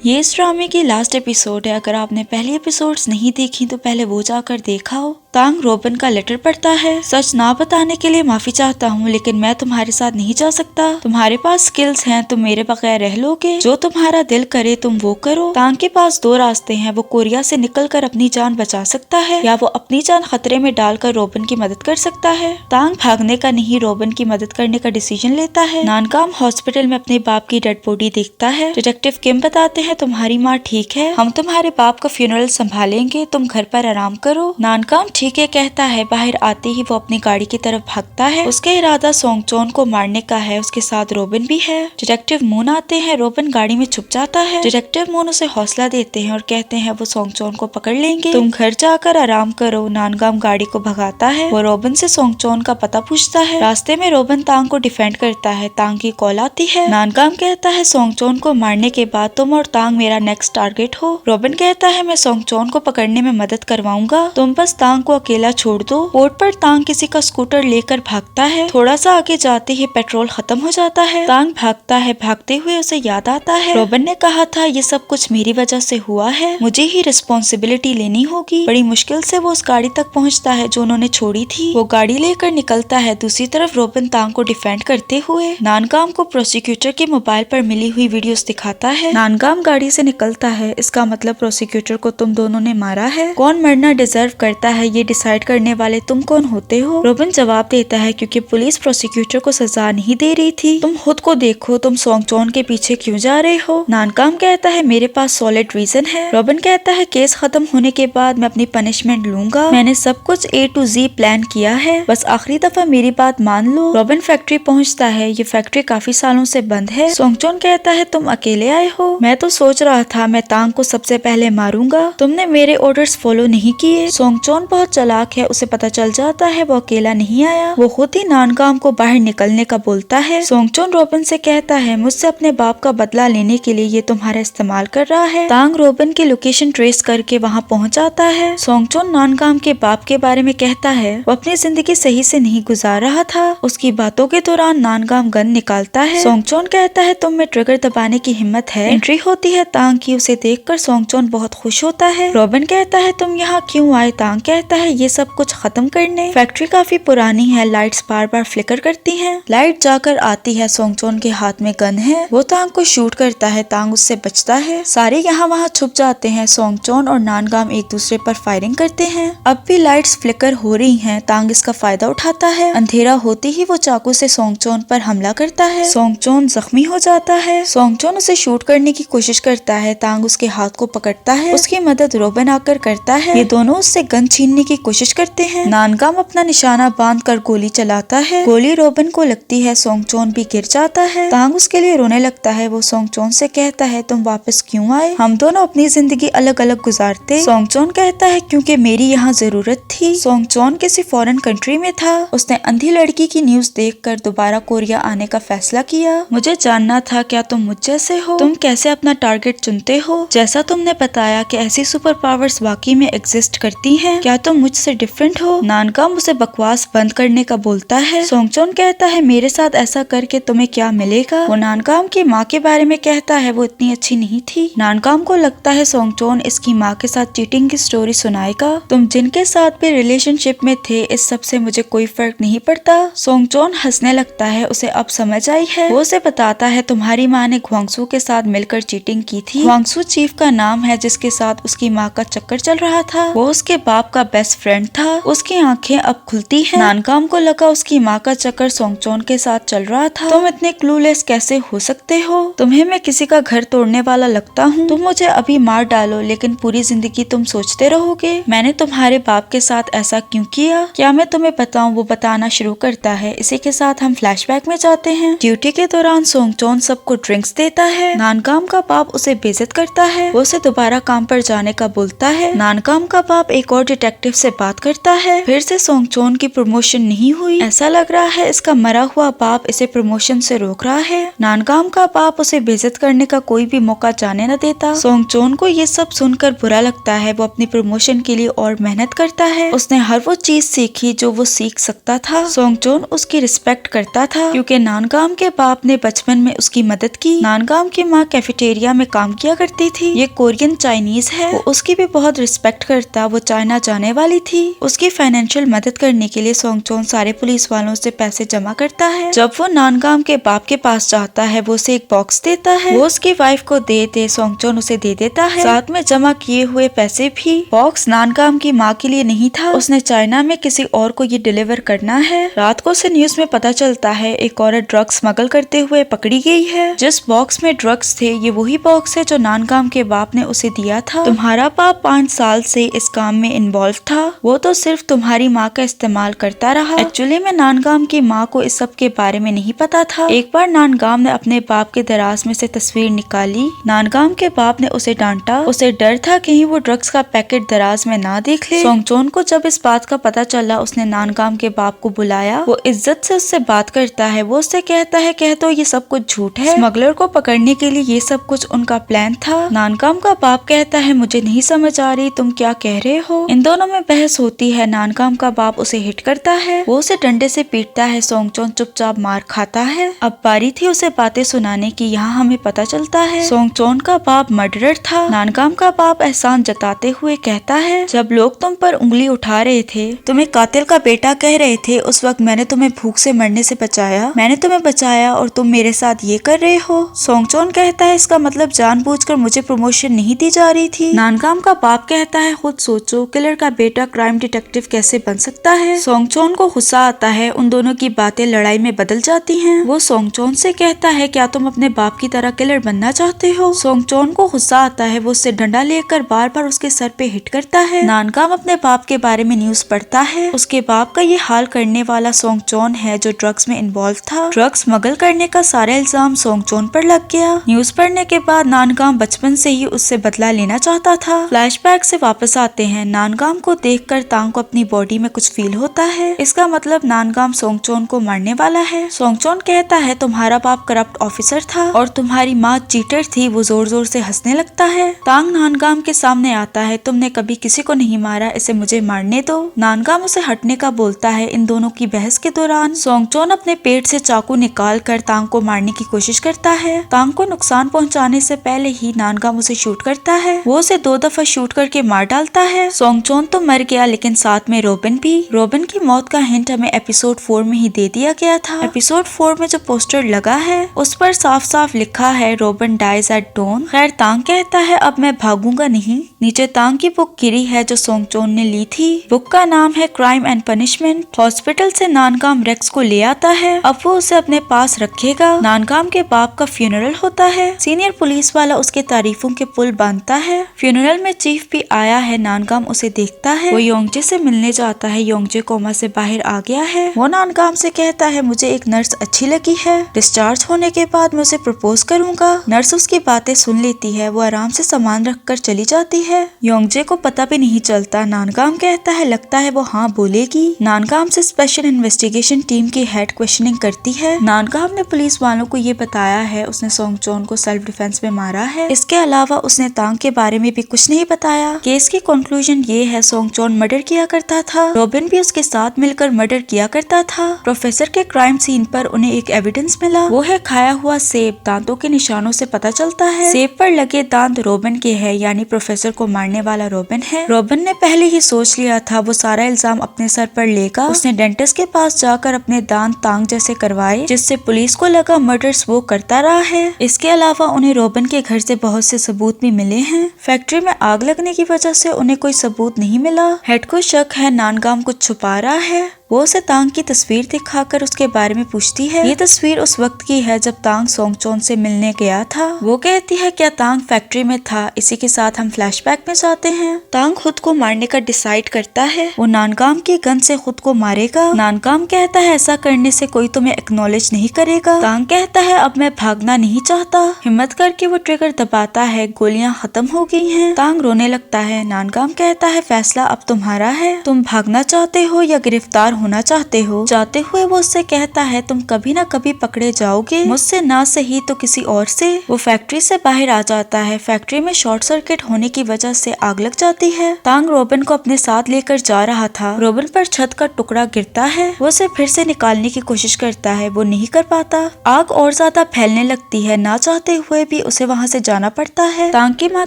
ये इस ड्रामे की लास्ट एपिसोड है। अगर आपने पहली एपिसोड्स नहीं देखी तो पहले वो जाकर देखा हो। तांग रोबन का लेटर पढ़ता है। सच ना बताने के लिए माफी चाहता हूँ, लेकिन मैं तुम्हारे साथ नहीं जा सकता। तुम्हारे पास स्किल्स हैं, तुम मेरे बगैर रह लोगे। जो तुम्हारा दिल करे तुम वो करो। तांग के पास दो रास्ते हैं। वो कोरिया से निकलकर अपनी जान बचा सकता है, या वो अपनी जान खतरे में डालकर रोबन की मदद कर सकता है। तांग भागने का नहीं, रोबन की मदद करने का डिसीजन लेता है। नानकाम हॉस्पिटल में अपने बाप की डेड बॉडी देखता है। डिटेक्टिव किम बताते हैं तुम्हारी माँ ठीक है, हम तुम्हारे बाप का फ्यूनरल संभालेंगे, तुम घर पर आराम करो। नानकाम ठीक है कहता है। बाहर आते ही वो अपनी गाड़ी की तरफ भागता है। उसका इरादा सोंगचोन को मारने का है। उसके साथ रोबन भी है। डिटेक्टिव मून आते हैं। रोबन गाड़ी में छुप जाता है। डिटेक्टिव मून उसे हौसला देते हैं और कहते हैं वो सोंगचोन को पकड़ लेंगे, तुम घर जाकर आराम करो। नानकाम गाड़ी को भगाता है। वो रोबन से सोंगचोन का पता पूछता है। रास्ते में रोबन तांग को डिफेंड करता है। तांग की कॉल आती है। नानकाम कहता है सोंगचोन को मारने के बाद तुम और तांग मेरा नेक्स्ट टारगेट हो। रोबन कहता है मैं सोंगचोन को पकड़ने में मदद करवाऊंगा, तुम बस तांग को अकेला छोड़ दो। पोर्ट पर तांग किसी का स्कूटर लेकर भागता है। थोड़ा सा आगे जाते ही पेट्रोल खत्म हो जाता है। तांग भागता है। भागते हुए उसे याद आता है रोबन ने कहा था ये सब कुछ मेरी वजह से हुआ है, मुझे ही रिस्पॉन्सिबिलिटी लेनी होगी। बड़ी मुश्किल से वो उस गाड़ी तक पहुंचता है जो उन्होंने छोड़ी थी। वो गाड़ी लेकर निकलता है। दूसरी तरफ रोबन तांग को डिफेंड करते हुए नानकाम को प्रोसिक्यूटर के मोबाइल पर मिली हुई वीडियोस दिखाता है। नानकाम गाड़ी से निकलता है। इसका मतलब प्रोसिक्यूटर को तुम दोनों ने मारा है। कौन मरना डिजर्व करता है ये डिसाइड करने वाले तुम कौन होते हो। रोबन जवाब देता है क्योंकि पुलिस प्रोसिक्यूटर को सजा नहीं दे रही थी। तुम खुद को देखो, तुम सोंगचोन के पीछे क्यों जा रहे हो। नानकाम कहता है मेरे पास सॉलिड रीजन है। रोबन कहता है केस खत्म होने के बाद मैं अपनी पनिशमेंट लूंगा। मैंने सब कुछ A to Z प्लान किया है, बस आखिरी दफा मेरी बात मान लो। रोबन फैक्ट्री पहुंचता है। ये फैक्ट्री काफी सालों से बंद है। सोंगचोन कहता है तुम अकेले आए हो। मैं तो सोच रहा था मैं तांग को सबसे पहले मारूंगा, तुमने मेरे ऑर्डर्स फॉलो नहीं किए। सोंगचोन बहुत चालाक है, उसे पता चल जाता है वो अकेला नहीं आया। वो खुद ही नानकाम को बाहर निकलने का बोलता है। सोंगचोन रोबन से कहता है मुझसे अपने बाप का बदला लेने के लिए ये तुम्हारा इस्तेमाल कर रहा है। तांग रोबन की लोकेशन ट्रेस करके वहाँ पहुँच जाता है। सोंगचोन नानकाम के बाप के बारे में कहता है वो अपनी जिंदगी सही से नहीं गुजार रहा था। उसकी बातों के दौरान नानकाम गन निकालता है। सोंगचोन कहता है तुम में ट्रिगर दबाने की हिम्मत है। एंट्री होती है तांग की। उसे देखकर सोंगचोन बहुत खुश होता है। रोबन कहता है तुम यहाँ क्यों आए। तांग कहता है ये सब कुछ खत्म करने। फैक्ट्री काफी पुरानी है, लाइट्स बार बार फ्लिकर करती हैं। लाइट जाकर आती है। सोंगचोन के हाथ में गन है। वो तांग को शूट करता है। तांग उससे बचता है। सारे यहाँ वहाँ छुप जाते हैं। सोंगचोन और नानकाम एक दूसरे पर फायरिंग करते हैं। अब भी लाइट्स फ्लिकर हो रही हैं। तांग इसका फायदा उठाता है। अंधेरा होते ही वो चाकू से सोंगचोन पर हमला करता है। सोंगचोन जख्मी हो जाता है। सोंगचोन उसे शूट करने की कोशिश करता है। तांग उसके हाथ को पकड़ता है। उसकी मदद रोबन आकर करता है। ये दोनों उससे गन छीनने की कोशिश करते हैं। नानकाम अपना निशाना बांधकर गोली चलाता है। गोली रोबन को लगती है। सोंगचोन भी गिर जाता है। तांग उसके लिए रोने लगता है। वो सोंगचोन से कहता है तुम वापस क्यों आए, हम दोनों अपनी जिंदगी अलग अलग गुजारते। सोंगचोन कहता है क्योंकि मेरी यहाँ जरूरत थी। सोंगचोन किसी फॉरेन कंट्री में था। उसने अंधी लड़की की न्यूज देखकर दोबारा कोरिया आने का फैसला किया। मुझे जानना था क्या तुम मुझ जैसे हो, तुम कैसे अपना टारगेट चुनते हो। जैसा तुमने बताया कि ऐसी सुपर पावर्स वाकई में एग्जिस्ट करती हैं, क्या तुम मुझसे डिफरेंट हो। नानकाम उसे बकवास बंद करने का बोलता है। सोंगचोन कहता है मेरे साथ ऐसा करके तुम्हें क्या मिलेगा। वो नानकाम की माँ के बारे में कहता है वो इतनी अच्छी नहीं थी। नानकाम को लगता है सोंगचोन इसकी माँ के साथ चीटिंग की स्टोरी सुनाएगा। तुम जिनके साथ भी रिलेशनशिप में थे इस सब से मुझे कोई फर्क नहीं पड़ता। सोंगचोन हंसने लगता है। उसे अब समझ आई है। वो उसे बताता है तुम्हारी माँ ने ख्वांगसू के साथ मिलकर चीटिंग की थी। ख्वांगसू चीफ का नाम है जिसके साथ उसकी माँ का चक्कर चल रहा था। वो उसके बाप का बेस्ट फ्रेंड था। उसकी आंखें अब खुलती हैं। नानकाम को लगा उसकी माँ का चक्कर सोंगचोन के साथ चल रहा था। तुम इतने क्लूलेस कैसे हो सकते हो, तुम्हें मैं किसी का घर तोड़ने वाला लगता हूँ। तुम मुझे अभी मार डालो लेकिन पूरी जिंदगी तुम सोचते रहोगे मैंने तुम्हारे बाप के साथ ऐसा क्यों किया। क्या मैं तुम्हें बताऊं। वो बताना शुरू करता है। इसी के साथ हम फ्लैशबैक में जाते हैं। ड्यूटी के दौरान सोंगचोन सबको ड्रिंक्स देता है। नानकाम का बाप उसे बेइज्जत करता है। वो उसे दोबारा काम पर जाने का बोलता है। नानकाम का बाप एक और डिटेक्टिव डिटेक्टिव से बात करता है। फिर से सोंगचोन की प्रमोशन नहीं हुई। ऐसा लग रहा है इसका मरा हुआ बाप इसे प्रमोशन से रोक रहा है। नानगाम का बाप उसे बेइज्जत करने का कोई भी मौका जाने न देता। सोंगचोन को ये सब सुनकर बुरा लगता है। वो अपनी प्रमोशन के लिए और मेहनत करता है। उसने हर वो चीज सीखी जो वो सीख सकता था। सोंगचोन उसकी रिस्पेक्ट करता था क्योंकि नानगाम के बाप ने बचपन में उसकी मदद की। नानगाम की माँ कैफेटेरिया में काम किया करती थी। ये कोरियन चाइनीज है। वो उसकी भी बहुत रिस्पेक्ट करता। वो चाइना जाने वाली थी। उसकी फाइनेंशियल मदद करने के लिए सोंगचोन सारे पुलिस वालों से पैसे जमा करता है। जब वो नानगाम के बाप के पास जाता है वो उसे एक बॉक्स देता है। वो उसकी वाइफ को दे सोंगचोन उसे दे देता है, साथ में जमा किए हुए पैसे भी। बॉक्स नानगाम की माँ के लिए नहीं था। उसने चाइना में किसी और को ये डिलीवर करना है। रात को से न्यूज में पता चलता है एक औरत ड्रग्स स्मगल करते हुए पकड़ी गई है। जिस बॉक्स में ड्रग्स थे ये वही बॉक्स है जो नानगाम के बाप ने उसे दिया था। तुम्हारा बाप 5 साल से इस काम में इन्वॉल्व था। वो तो सिर्फ तुम्हारी माँ का इस्तेमाल करता रहा। एक्चुअली में नानगाम की माँ को इस सब के बारे में नहीं पता था। एक बार नानगाम ने अपने बाप के दराज में से तस्वीर निकाली। नानगाम के बाप ने उसे डांटा। उसे डर था कहीं वो ड्रग्स का पैकेट दराज में ना देख ले। सोंगचोन को जब इस बात का पता चला उसने नानगाम के बाप को बुलाया। वो इज्जत से उससे बात करता है। वो उससे कहता है कह तो ये सब कुछ झूठ है। स्मगलर को पकड़ने के लिए ये सब कुछ उनका प्लान था। नानगाम का बाप कहता है मुझे नहीं समझ आ रही तुम क्या कह रहे हो। इन दोनों में बहस होती है। नानगाम का बाप उसे हिट करता है। वो उसे डंडे से पीटता है। सोंगचोन चुपचाप मार खाता है। अब बारी थी उसे बातें सुनाने की। यहाँ हमें पता चलता है सोंगचोन का बाप मर्डरर था। नानगाम का बाप एहसान जताते हुए कहता है जब लोग तुम पर उंगली उठा रहे थे, तुम्हें कातिल का बेटा कह रहे थे, उस वक्त मैंने तुम्हें भूख से मरने से बचाया। मैंने तुम्हें बचाया और तुम मेरे साथ ये कर रहे हो। सोंगचोन कहता है इसका मतलब जानबूझकर मुझे प्रमोशन नहीं दी जा रही थी। नानगाम का बाप कहता है खुद सोचो किलर का बेटा क्राइम डिटेक्टिव कैसे बन सकता है। सोंगचोन को गुस्सा आता है। उन दोनों की बातें लड़ाई में बदल जाती हैं। वो सोंगचोन से कहता है क्या तुम अपने बाप की तरह किलर बनना चाहते हो। सोंगचोन को गुस्सा आता है। वो उससे डंडा लेकर बार बार उसके सर पे हिट करता है। नानगाम अपने बाप के बारे में न्यूज पढ़ता है। उसके बाप का ये हाल करने वाला सोंगचोन है जो ड्रग्स में इन्वॉल्व था। ड्रग्स स्मगल करने का सारा इल्जाम सोंगचोन पर लग गया। न्यूज पढ़ने के बाद नानगाम बचपन से ही उससे बदला लेना चाहता था। फ्लैशबैक से वापस आते हैं। नानगाम को देखकर तांग को अपनी बॉडी में कुछ फील होता है। इसका मतलब नानगाम सोंगचोन को मारने वाला है। सोंगचोन कहता है तुम्हारा बाप करप्ट ऑफिसर था और तुम्हारी माँ चीटर थी। वो जोर जोर से हंसने लगता है। तांग नानगाम के सामने आता है। तुमने कभी किसी को नहीं मारा, इसे मुझे मारने दो। नानगाम उसे हटने का बोलता है। इन दोनों की बहस के दौरान सोंगचोन अपने पेट से चाकू निकाल कर तांग को मारने की कोशिश करता है। तांग को नुकसान पहुंचाने से पहले ही नानगाम उसे शूट करता है। वो उसे 2 दफा शूट करके मार डालता है। सोंगचोन तो मर गया लेकिन साथ में रोबिन भी। रोबिन की मौत का हिंट हमें एपिसोड 4 में ही दे दिया गया था। एपिसोड 4 में जो पोस्टर लगा है उस पर साफ साफ लिखा है रोबिन डाइज एट डॉन। खैर तांग कहता है अब मैं भागूंगा नहीं। नीचे तांग की बुक गिरी है जो सोंगचोन ने ली थी। बुक का नाम है क्राइम एंड पनिशमेंट। हॉस्पिटल से नानगाम रेक्स को ले आता है। अब वो उसे अपने पास रखेगा। नानगाम के बाप का फ्यूनरल होता है। सीनियर पुलिस वाला उसके तारीफों के पुल बांधता है। फ्यूनरल में चीफ भी आया है। नानगाम उसे देखता है। वो योंगजे से मिलने जाता है। योंगजे कोमा से बाहर आ गया है। वो नानगाम से कहता है मुझे एक नर्स अच्छी लगी है। डिस्चार्ज होने के बाद मैं उसे प्रपोज करूंगा। नर्स उसकी बातें सुन लेती है। वो आराम से सामान रखकर चली जाती है। योंगजे को पता भी नहीं चलता। नानगाम कहता है लगता है वो हाँ बोलेगी। नानगाम से स्पेशल इन्वेस्टिगेशन टीम की हेड क्वेश्चनिंग करती है। नानगाम ने पुलिस वालों को ये बताया है उसने सोंगचोन को सेल्फ डिफेंस में मारा है। इसके अलावा उसने तांग के बारे में भी कुछ नहीं बताया। केस की कंक्लूजन ये है सोंगचोन मर्डर किया करता था। रोबिन भी उसके साथ मिलकर मर्डर किया करता था। प्रोफेसर के क्राइम सीन पर उन्हें एक एविडेंस मिला। वो है खाया हुआ सेब। दांतों के निशानों से पता चलता है सेब पर लगे दांत रोबिन के हैं, यानी प्रोफेसर को मारने वाला रोबिन है। रोबिन ने पहले ही सोच लिया था वो सारा इल्जाम अपने सर पर लेगा। उसने डेंटिस्ट के पास जाकर अपने दांत तांग जैसे करवाए जिससे पुलिस को लगा मर्डर्स वो करता रहा है। इसके अलावा उन्हें रोबिन के घर से बहुत से सबूत भी मिले हैं। फैक्ट्री में आग लगने की वजह से उन्हें कोई सबूत नहीं मिला। हेड को शक है नानगाम कुछ छुपा रहा है। वो उसे तांग की तस्वीर दिखाकर उसके बारे में पूछती है। ये तस्वीर उस वक्त की है जब तांग सोंगचोन से मिलने गया था। वो कहती है क्या तांग फैक्ट्री में था। इसी के साथ हम फ्लैशबैक में जाते हैं। तांग खुद को मारने का डिसाइड करता है। वो नानगाम की गन से खुद को मारेगा। नानगाम कहता है ऐसा करने से कोई तुम्हें एक्नॉलेज नहीं करेगा। तांग कहता है अब मैं भागना नहीं चाहता। हिम्मत करके वो ट्रिगर दबाता है। गोलियां खत्म हो गई हैं। तांग रोने लगता है। नानगाम कहता है फैसला अब तुम्हारा है। तुम भागना चाहते हो या गिरफ्तार होना चाहते हो। जाते हुए वो उससे कहता है तुम कभी ना कभी पकड़े जाओगे, मुझसे ना सही तो किसी और से। वो फैक्ट्री से बाहर आ जाता है। फैक्ट्री में शॉर्ट सर्किट होने की वजह से आग लग जाती है। तांग रोबिन को अपने साथ लेकर जा रहा था। रोबिन पर छत का टुकड़ा गिरता है। वो उसे फिर से निकालने की कोशिश करता है। वो नहीं कर पाता। आग और ज्यादा फैलने लगती है। ना चाहते हुए भी उसे वहाँ से जाना पड़ता है। तांग की माँ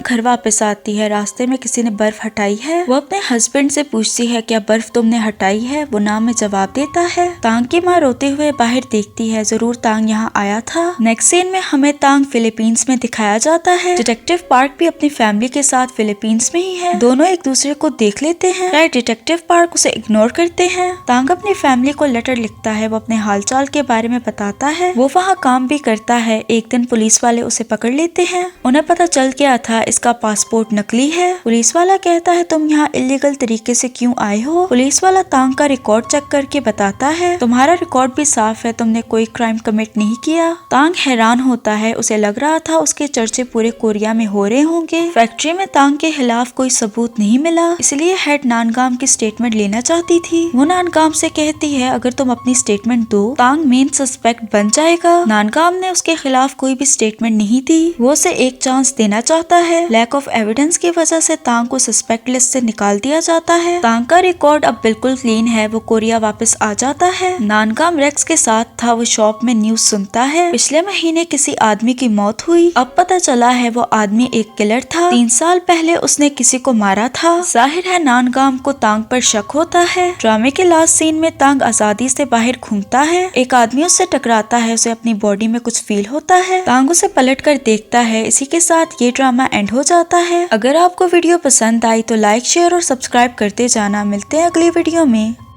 घर वापस आती है। रास्ते में किसी ने बर्फ हटाई है। वो अपने हस्बैंड से पूछती है क्या बर्फ तुमने हटाई है। वो ना में जवाब देता है। तांग की माँ रोते हुए बाहर देखती है। जरूर तांग यहाँ आया था। नेक्स्ट सीन में हमें तांग फिलीपींस में दिखाया जाता है। डिटेक्टिव पार्क भी अपनी फैमिली के साथ फिलीपींस में ही है। दोनों एक दूसरे को देख लेते हैं। राइट, डिटेक्टिव पार्क उसे इग्नोर करते हैं। तांग अपनी फैमिली को लेटर लिखता है। वो अपने हालचाल के बारे में बताता है। वो वहाँ काम भी करता है। एक दिन पुलिस वाले उसे पकड़ लेते हैं। उन्हें पता चल गया था इसका पासपोर्ट नकली है। पुलिस वाला कहता है तुम यहाँ इलीगल तरीके से क्यों आए हो। पुलिस वाला तांग का रिकॉर्ड चेक करके बताता है तुम्हारा रिकॉर्ड भी साफ है, तुमने कोई क्राइम कमिट नहीं किया। तांग हैरान होता है। उसे लग रहा था उसके चर्चे पूरे कोरिया में हो रहे होंगे। फैक्ट्री में तांग के खिलाफ कोई सबूत नहीं मिला, इसलिए हेड नानगाम की स्टेटमेंट लेना चाहती थी। वो नानगाम से कहती है अगर तुम अपनी स्टेटमेंट दो तांग मेन सस्पेक्ट बन जाएगा। नानगाम ने उसके खिलाफ कोई भी स्टेटमेंट नहीं दी। वो उसे एक चांस देना चाहता है। लैक ऑफ एविडेंस की वजह से तांग को सस्पेक्ट लिस्ट से निकाल दिया जाता है। तांग का रिकॉर्ड अब बिल्कुल क्लीन है। वो कोरिया वापस आ जाता है। नानगाम रेक्स के साथ था। वो शॉप में न्यूज सुनता है पिछले महीने किसी आदमी की मौत हुई। अब पता चला है वो आदमी एक किलर था। 3 साल पहले उसने किसी को मारा था। जाहिर है नानगाम को तांग पर शक होता है। ड्रामे के लास्ट सीन में तांग आजादी से बाहर घूमता है। एक आदमी उससे टकराता है। उसे अपनी बॉडी में कुछ फील होता है। तांग उसे पलट कर देखता है। इसी के साथ ये ड्रामा एंड हो जाता है। अगर आपको वीडियो पसंद आई तो लाइक शेयर और सब्सक्राइब करते जाना। मिलते हैं अगली वीडियो में।